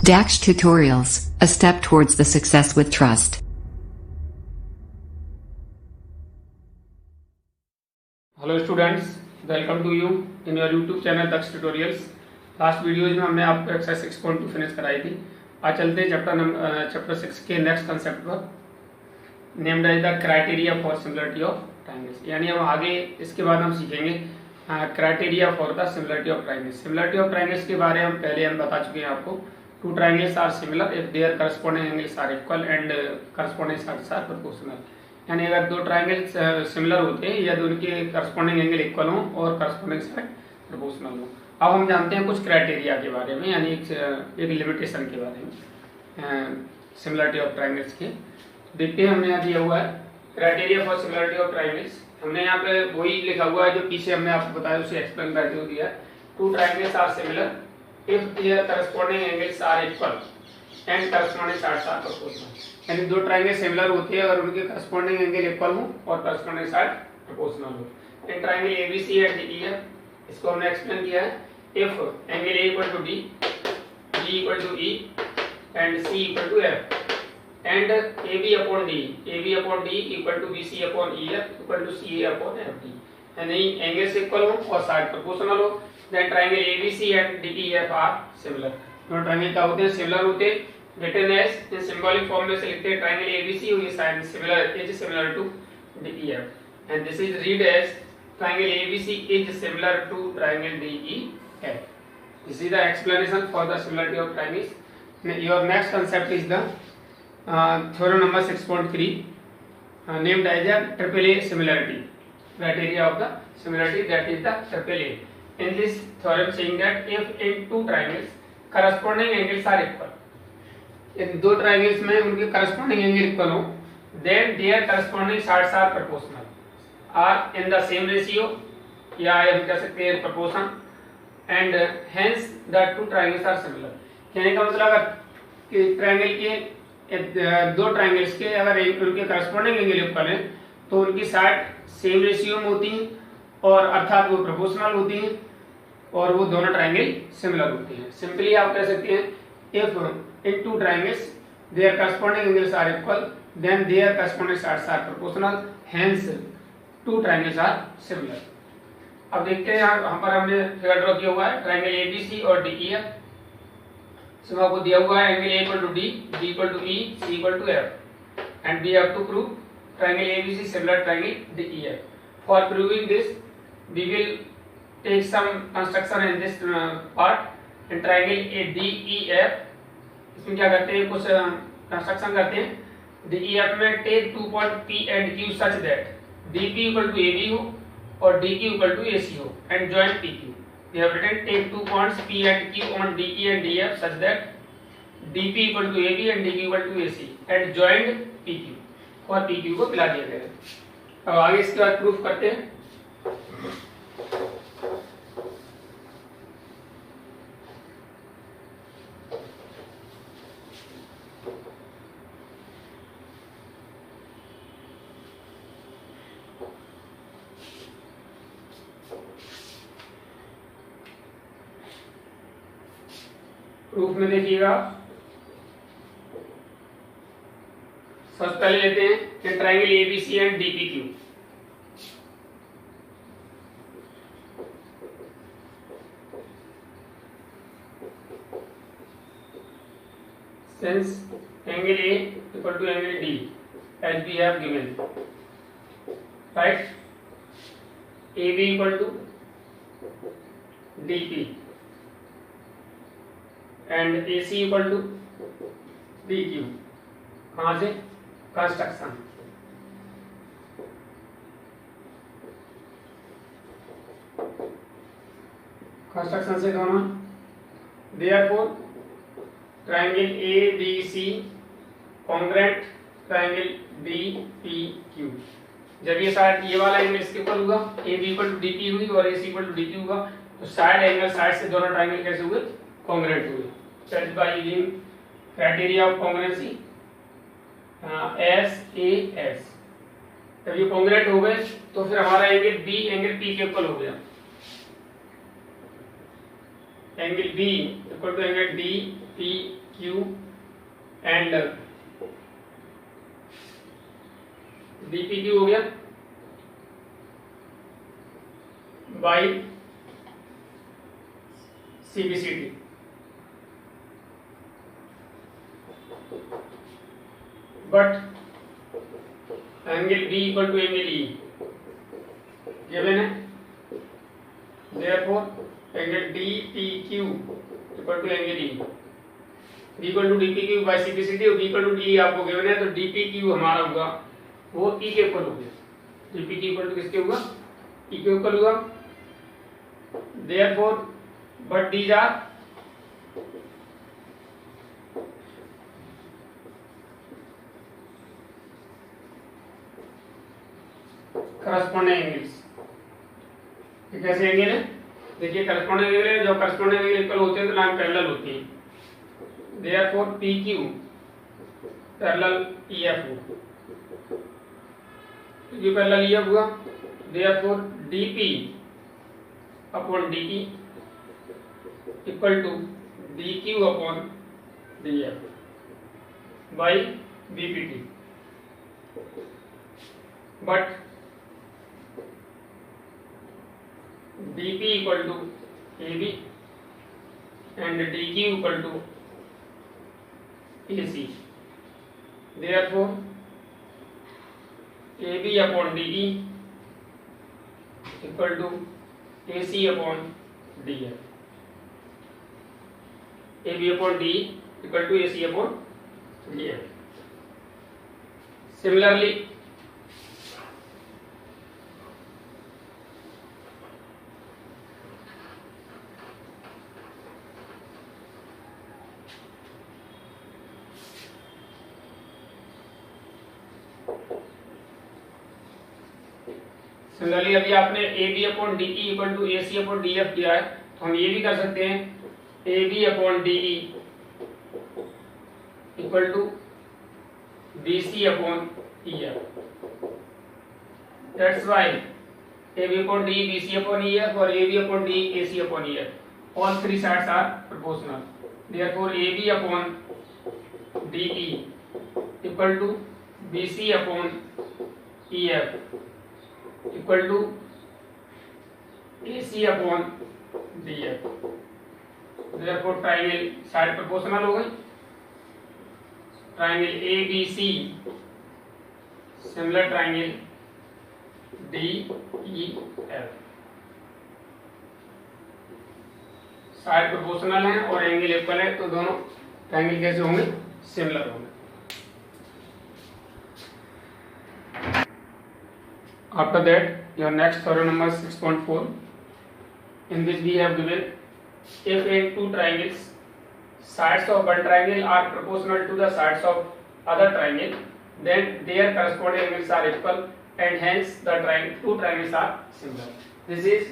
Dax Tutorials, a step towards the success with trust. Hello students, welcome to you in your YouTube channel Daksh tutorials. Last videos में हमने आपको exercise 6.2 finish कराई थी। आज चलते हैं चैप्टर 6 के नेक्स्ट कंसेप्ट पर, named as the criteria for similarity of triangles. यानी हम आगे इसके बाद हम सीखेंगे criteria for the similarity of triangles. Similarity of triangles के बारे में पहले हम बता चुके हैं आपको। Two triangles are similar if their corresponding angles are equal and corresponding sides are proportional. यानी अगर दो ट्रायंगल सिमिलर होते हैं या दोनों के करस्पॉन्डिंग एंगल इक्वल हों और करस्पॉन्डिंग साइड प्रोपोर्शनल हो। अब हम जानते हैं कुछ क्राइटेरिया के बारे में, यानी एक लिमिटेशन के बारे में सिमिलरिटी ऑफ ट्रायंगल्स के। देखते हैं, हमने यहाँ दिया हुआ है criteria for similarity of triangles. हमने यहाँ पे वही लिखा हुआ है जो पीछे हमने आपको बताया, उसे एक्सप्लेन करते हुए दिया। Two triangles are similar if their corresponding angles are equal and corresponding sides are proportional. यानी दो ट्रायंगल सिमिलर होते हैं अगर उनके करस्पॉन्डिंग एंगल इक्वल हो और करस्पॉन्डिंग साइड प्रोपोर्शनल हो। In triangle ABC and DEF, इसको हमने एक्सप्लेन किया है। If angle A equal to D, B equal to E and C equal to F and AB upon D equal to BC upon EF equal to CA upon FD, यानी angles equal हो और side proportional हो, then triangle ABC and DEF are similar. दोनों triangle क्या होते हैं? Similar होते हैं। Written as in symbolic form में से लिखते हैं ट्रायंगल ABC और ये side similar is similar to DEF and this is read as triangle ABC is similar to triangle DEF। This is the explanation for the similarity of triangles. Your next concept is the theorem number 6.3 named as a triple A similarity, criteria of the similarity, that is the triple A. In this theorem saying that if in two triangles corresponding angles are equal, इन दो triangles में उनके corresponding angle equal हो, then their corresponding sides are proportional, are in the same ratio, या हम कह सकते हैं proportion, and hence the two triangles are similar। कहने का मतलब कि ट्रायंगल के दो ट्रायंगल्स के अगर उनके करस्पॉन्डिंग एंगल इक्वल है तो उनकी साइड सेम रेशियो में होती हैं और अर्थात वो प्रोपोर्शनल होती हैं और वो दोनों ट्रायंगल सिमिलर होते हैं। सिंपली आप कह सकते हैं if in two triangles their corresponding angles are equal then their corresponding sides are proportional, hence two triangles are similar. अब देखते हैं, यहाँ पर हमने फिगर ड्रॉ किया हुआ है ट्रायंगल एबीसी और डीईएफ। So आपको दिया हुआ है angle A equal to D, B equal to E, C equal to F, and we have to prove triangle ABC similar triangle DEF. For proving this, we will take some construction in this part. In triangle DEF, इसमें क्या करते हैं? कुछ construction करते हैं। DEF में take 2 point P and Q such that DP equal to AB हो और DQ equal to AC हो and join PQ. We have written take 2 points P and Q on DE and DF such that DP equal to AB and DQ equal to AC and joined PQ और PQ को मिला दिया गया है। अब आगे इसके बाद प्रूफ करते हैं। प्रूफ में देखिएगा, सबसे पहले लेते हैं कि triangle ABC and DPQ. Since angle A equal to angle D as we have given, right, AB equal to DP and AC equal to DQ। कहां से? कंस्ट्रक्शन। कंस्ट्रक्शन से दोनों therefore triangle ABC congruent triangle DPQ। जब ये side ये वाला angle इसके equal होगा, AB इक्वल टू DP हुई और AC इक्वल टू DQ होगा, तो साइड एंगल साइड से दोनों ट्रायंगल कैसे हुए? कॉन्ग्रुएंट हुए। Judged by using criteria of congruency SAS। जब ये कॉन्ग्रुएंट हो गए तो फिर हमारा एंगल B एंगल P के इक्वल हो गया। Angle B equal to angle DPQ Q and BP Q हो गया by CBCD. But angle B equal to angle E given है, therefore angle D P Q equal to angle E, B equal to D P Q by CBCD और B equal to D आपको given है, तो D P Q हमारा होगा वो ई के equal हो गया। D P Q equal to किसके होगा, ई के इक्वल होगा। therefore but these are corresponding angles. ये कैसे एंगल है, देखिए करस्पॉन्डिंग एंगल है, जो करस्पॉन्डिंग एंगल इक्वल होते हैं तो लाइन पैरेलल होती है। therefore PQ पैरेलल EF हो, PQ पैरेलल EF हुआ। therefore DP upon DE equal to DQ upon DF by BPT। But DP equal to AB and DQ equal to AC, therefore AB upon DE equal to AC upon DF, AB upon DE equal to AC upon DF. Similarly, अभी आपने AB upon DE equal to AC upon DF किया है, तो हम ये भी कर सकते हैं AB upon DE equal to BC upon EF। That's why AB upon DE BC upon EF or AB upon DE AC upon EF, all three sides are proportional. Therefore AB upon DE equal to BC upon EF equal to AC upon DF। therefore triangle side proportional हो गई। Triangle ABC similar triangle DEF side proportional है और angle equal है, तो दोनों triangle कैसे होंगे, similar होंगे। After that, your next theorem number 6.4, in which we have given if in two triangles sides of one triangle are proportional to the sides of other triangle, then their corresponding angles are equal and hence the two triangles are similar. This is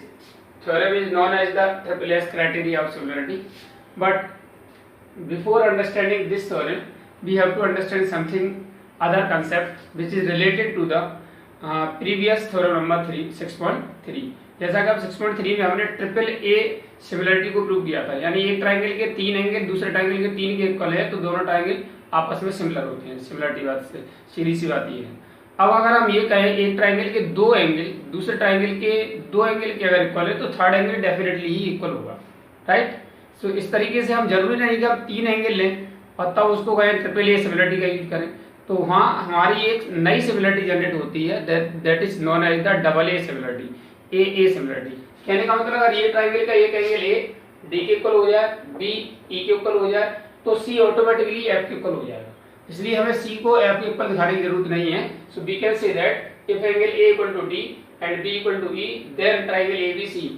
theorem is known as the triple S criteria of similarity. But before understanding this theorem, we have to understand something other concept which is related to the previous theorem number 6.3। जैसा कि अब 6.3 में हमने triple A similarity को prove किया था, यानी एक ट्राइंगल के तीन एंगल दूसरे ट्राइंगल के तीन के इक्वल है तो दोनों ट्राइंगल आपस में सिमिलर होते हैं। सिमिलरिटी बात से सीधी सी बात ये है। अब अगर हम ये कहें एक ट्राइंगल के दो एंगल दूसरे ट्राइंगल के दो एंगल के अगर इक्वल है तो थर्ड एंगल डेफिनेटली ही इक्वल होगा, राइट। सो इस तरीके से हम जरूरी नहीं कि हम तीन एंगल लें और तब उसको कहें ट्रिपल ए सिमिलरिटी का यूज करें, तो वहाँ हमारी एक नई सिमिलरिटी जनरेट होती है, that is known as the double A similarity, A similarity. कहने का मतलब अगर ये ट्राइंगल का एक एंगल ए डी के इक्वल हो जाए, बी ई के इक्वल हो जाए, तो सी ऑटोमेटिकली एफ के इक्वल हो जाएगा। इसलिए हमें सी को एफ के इक्वल दिखाने की जरूरत नहीं है। So we can say that if angle A equal to D and B equal to E, then triangle ABC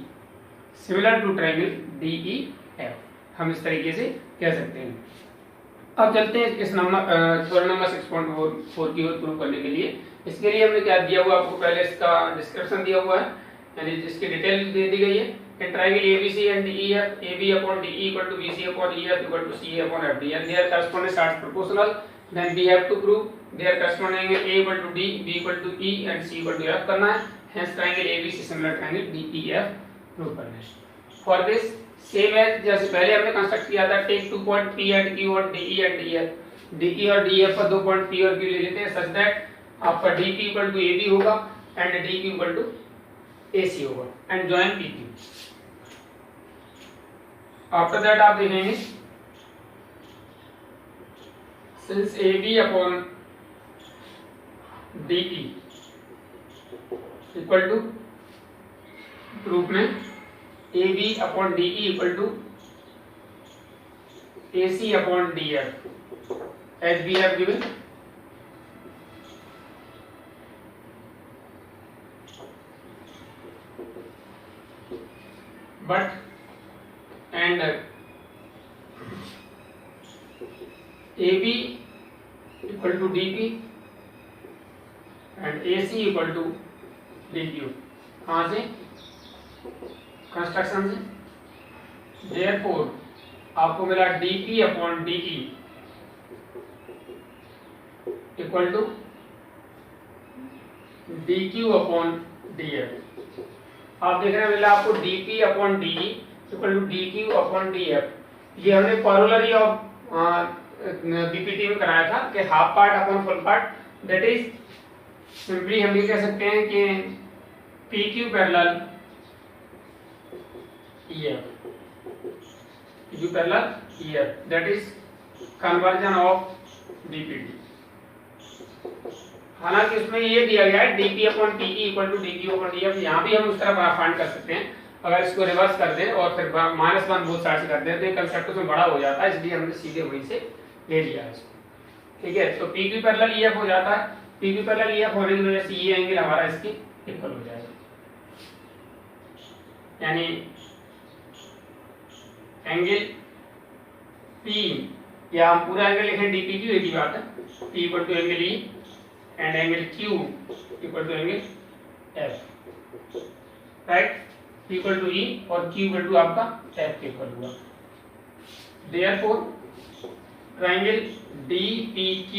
similar to triangle DE F, हम इस तरीके से कह सकते हैं। अब चलते हैं इस थ्योरम नंबर 6.4 की ओर प्रूव करने के लिए। इसके लिए हमने क्या दिया हुआ, आपको पहले इसका डिस्क्रिप्शन दिया हुआ है, यानी जिसकी डिटेल दे दी गई है। In triangle ABC and DEF, AB upon DE equal to BC upon EF equal to CA upon FD, and their corresponding sides proportional, then we have to prove their corresponding angle A equal to D, B equal to E and C equal to F करना है। Hence triangle ABC similar triangle DEF prove करना है। For this same as जैसे पहले हमने construct किया था, take 2 point P at Q और DE एट DF, DE और DF पर 2 पॉइंट P और Q ले लेते हैं सच दैट आपका DP इक्वल टू AB होगा and DQ equal to AC होगा and join PQ। After that आप देखेंगे since AB upon DE equal to proof में AB upon DE equal to AC upon DF as we have given, but and AB equal to DP and AC equal to DQ। कहाँ से? Construction से। Therefore आपको मिला DP upon DE equal to DQ upon DF। आप देख रहे हैं मिला आपको DP upon DE equal to DQ upon DF। ये हमने कॉरोलरी ऑफ बीपीटी में कराया था कि half part upon full part, that is simply हम ये कह सकते हैं कि PQ parallel EF, PQ parallel EF, that is conversion of BPT. हालांकि उसमें ये दिया गया है DP upon PE equal to DQ upon DF, यहाँ भी हम उस तरह फाइंड कर सकते हैं। अगर इसको रिवर्स कर दें और फिर -1 बोथ साइड से कर दें तो ये कंसेप्ट उसमें बड़ा हो जाता है, इसलिए हमने सीधे वहीं से ले लिया है इसको। ठीक है, तो PQ पैरेलल EF हो जाता है। PQ पैरेलल EF होने की वजह से ये एंगल हमारा इसके इक्वल हो जाएगा, यानी एंगल P या हम पूरा एंगल लिखें DPQ, एक ही बात है। P equal to angle E and angle Q equal to angle F, right. P equal to E और Q इक्वल टू आपका F के इक्वल हुआ। Therefore triangle DPQ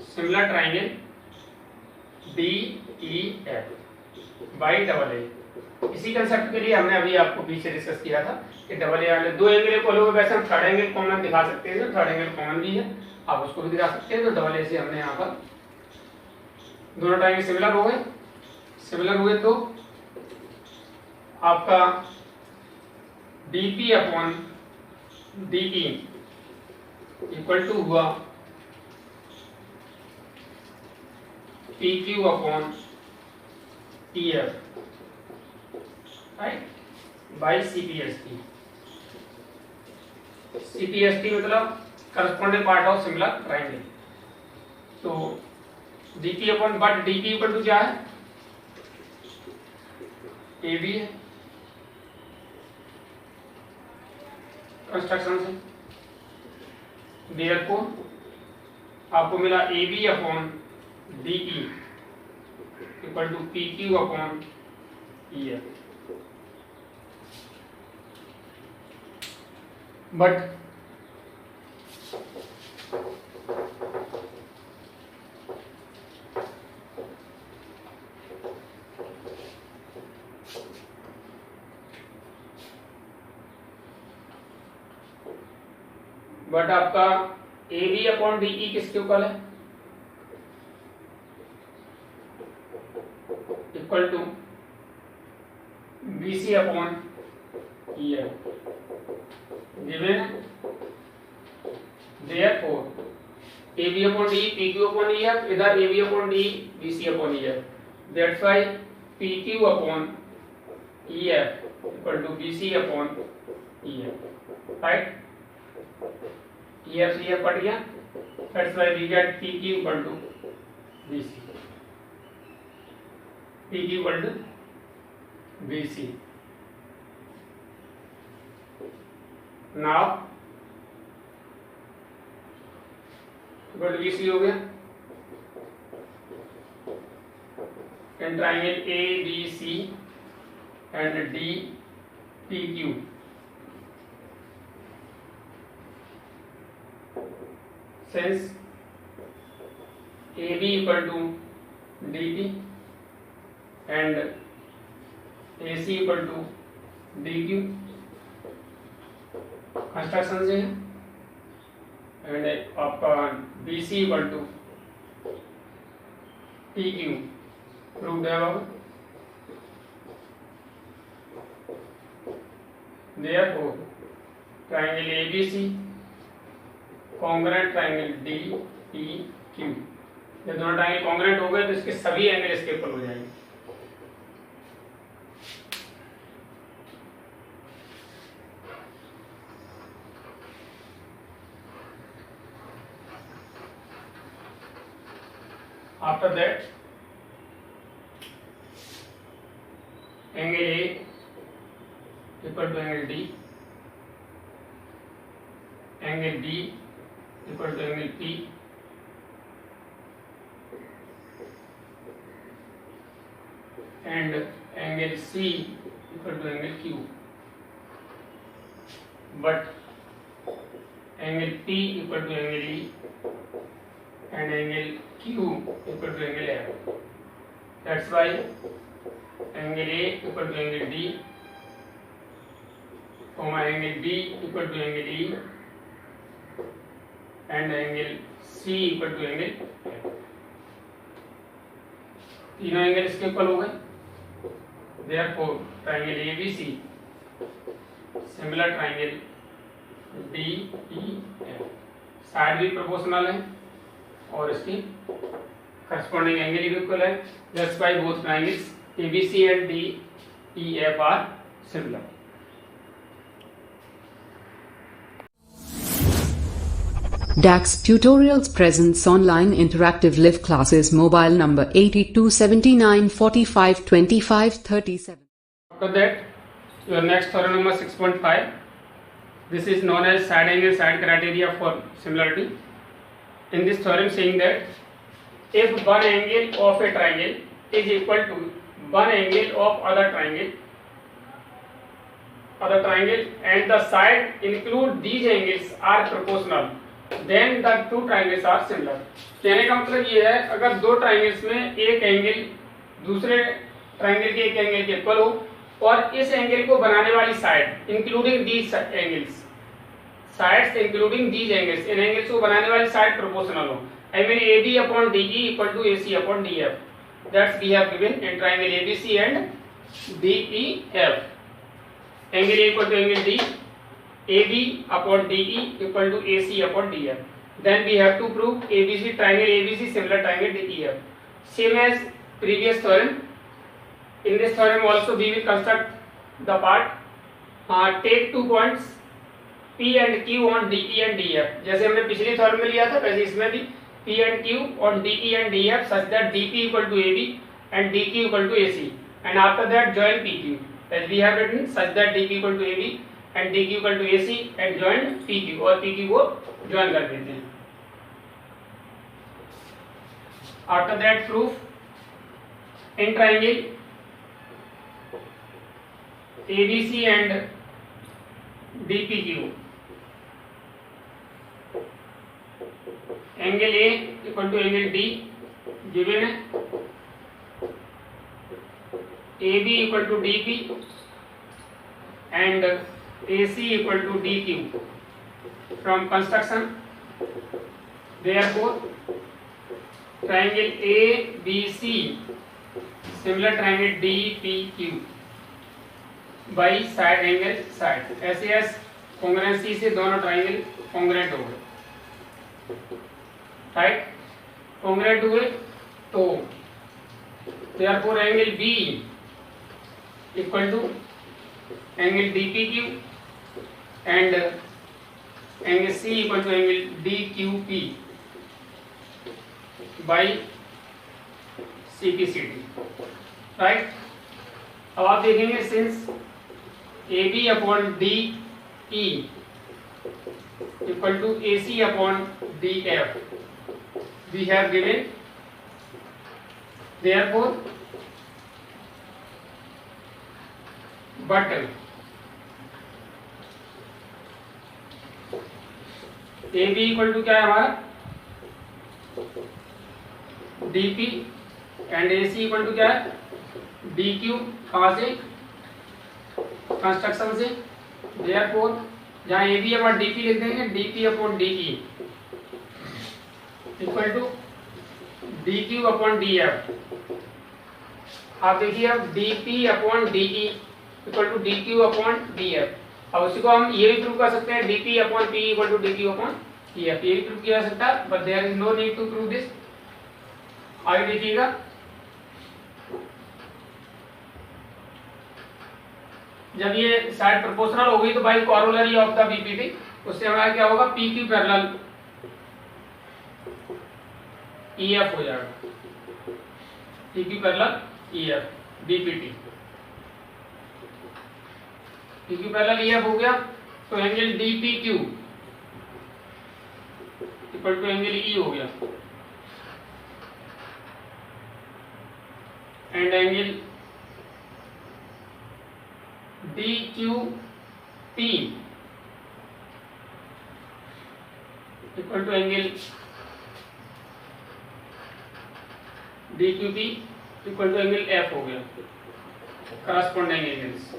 similar triangle DEF by double A. इसी concept के लिए हमने अभी आपको पीछे डिस्कस किया था कि डबल ए वाले दो एंगल इक्वल हो गए, वैसे हम थर्ड एंगल कॉमन दिखा सकते हैं, थर्ड एंगल कॉमन भी है, आप उसको भी दिखा सकते हैं। तो डबल ए से हमने यहाँ पर दोनों ट्रायंगल सिमिलर हो गए। सिमिलर हुए तो आपका DP upon DE equal to हुआ PQ upon EF, right, by CPST। CPST मतलब corresponding part of similar triangle. तो DP upon but DP equal to क्या है? AB है कंस्ट्रक्शन से। देयरफॉर आपको मिला AB upon DE equal to PQ upon EF। But आपका AB अपॉन DE किसके इक्वल है? Equal to BC upon EF given. Therefore AB upon DE PQ upon EF, इधर AB upon DE BC upon EF, that's why PQ upon EF equal to BC upon EF, right. EF से EF cut गया, that's why we get PQ equal to BC, PQ equal to BC। Now equal to BC हो गया and triangle ABC and DPQ since AB equal to DP and AC equal to DQ construction से and आपका B C equal to T Q proved है बाबा। Therefore, triangle ABC congruent triangle DEQ। जब दोनों triangle congruent हो गए तो इसके सभी एंगल इसके इक्वल हो जाएंगे। After that, angle A equal to angle D, angle B equal to angle P, and angle C equal to angle Q. But angle P equal to angle E and angle Q equal to angle F. That's why angle A equal to angle D, angle B equal to angle E, and angle C equal to angle F. तीनों angle इसके equal हो गए। Therefore, triangle ABC similar triangle DEF, side भी proportional है और इसकी corresponding angle भी equal है। That's why both triangles ABC and DEF are similar. DAX Tutorials presents online interactive live classes. Mobile number 8279452537. After that, your next theorem number 6.5. This is known as side angle side criteria for similarity. In this theorem, saying that if one angle of a triangle is equal to one angle of other triangle, and the side include these angles are proportional, then the two triangles are similar. कहने का मतलब ये है, अगर दो triangles में एक angle दूसरे ट्राइंगल के एक एंगल के इक्वल हो और इस एंगल को बनाने वाली side including these angles, sides including these angles, इन एंगल्स को बनाने वाली साइड प्रोपोर्शनल हो, I mean AB upon DE equal to AC upon DF. That's we have given in triangle ABC and DEF. Angle A equal to angle D, AB upon DE equal to AC upon DF. Then we have to prove ABC triangle ABC similar triangle DEF. Same as previous theorem. In this theorem also we will construct the part. Take 2 points P and Q on DE and DF. जैसे हमने पिछले theorem में लिया था वैसे इसमें भी P and Q on DE and DF such that DP equal to AB and DQ equal to AC. And after that join PQ. As we have written such that DP equal to AB and DQ equal to AC and join PQ, और PQ को join कर देते हैं। After that proof in triangle ABC and DPQ, angle A equal to angle D given है, AB equal to DP and AC equal to DQ from construction. Therefore, triangle ABC similar triangle DPQ by side angle side. SAS congruency से दोनों triangle congruent हो गए, right? congruent हुए तो therefore angle B equal to angle DPQ and angle C equal to angle DQP by CPCD, right? अब आप देखेंगे since AB upon DE equal to AC upon DF we have given, therefore but AB equal to क्या है हमारा DP and AC equal to क्या है DQ, कहाँ से? कंस्ट्रक्शन से। therefore जहाँ ए बी है वहाँ डी पी लिख देंगे, D P upon D E equal to D Q upon D F. आप देखिए अब D P upon D E equal to D Q upon D F. अब उसी को हम ये भी प्रूव कर सकते हैं, D P upon P equal to D Q upon D F. ये भी प्रूव किया जा सकता है, but there is no need to prove this. आगे देखिएगा, जब ये साइड प्रोपोर्शनल होगी तो by corollary of the BPT, उससे हमारा क्या होगा, P Q parallel E F हो जाएगा, P Q parallel E F BPT. P Q parallel E F हो गया तो angle D P Q equal to angle E हो गया, and angle D Q P equal to angle D Q P equal to angle F हो गया, corresponding angles,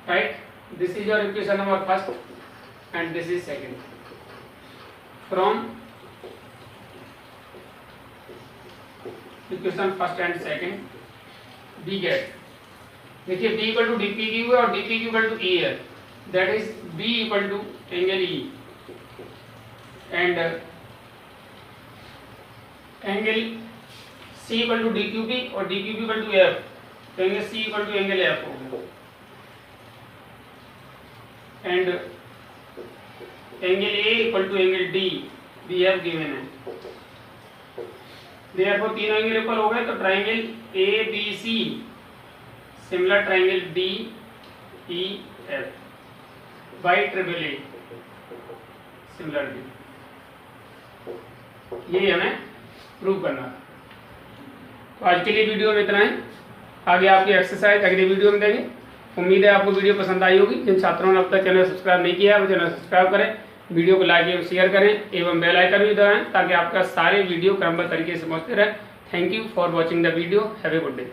right? This is your equation number first and this is second. From equation first and second we get, देखिए B equal to D P Q है और D P Q equal to E है, that is B equal to angle E and angle C equal to D Q P और D Q P equal to F, तो angle C equal to angle F हो गया, and angle A equal to angle D we have given है। Therefore तीनों angle equal हो गए तो triangle ABC similar triangle DEF by triple a similar D, ये हमें प्रूव करना है। तो आज के लिए वीडियो में इतना है, आगे आपकी एक्सरसाइज अगले वीडियो में देंगे। उम्मीद है आपको वीडियो पसंद आई होगी। जिन छात्रों ने अब तक चैनल सब्सक्राइब नहीं किया है वो चैनल सब्सक्राइब करें, वीडियो को लाइक एवं शेयर करें एवं बेल आइकन भी दबाएं ताकि आपका सारे वीडियो क्रमबद्ध तरीके से पहुंचते रहे। Thank you for watching the video, have a good day.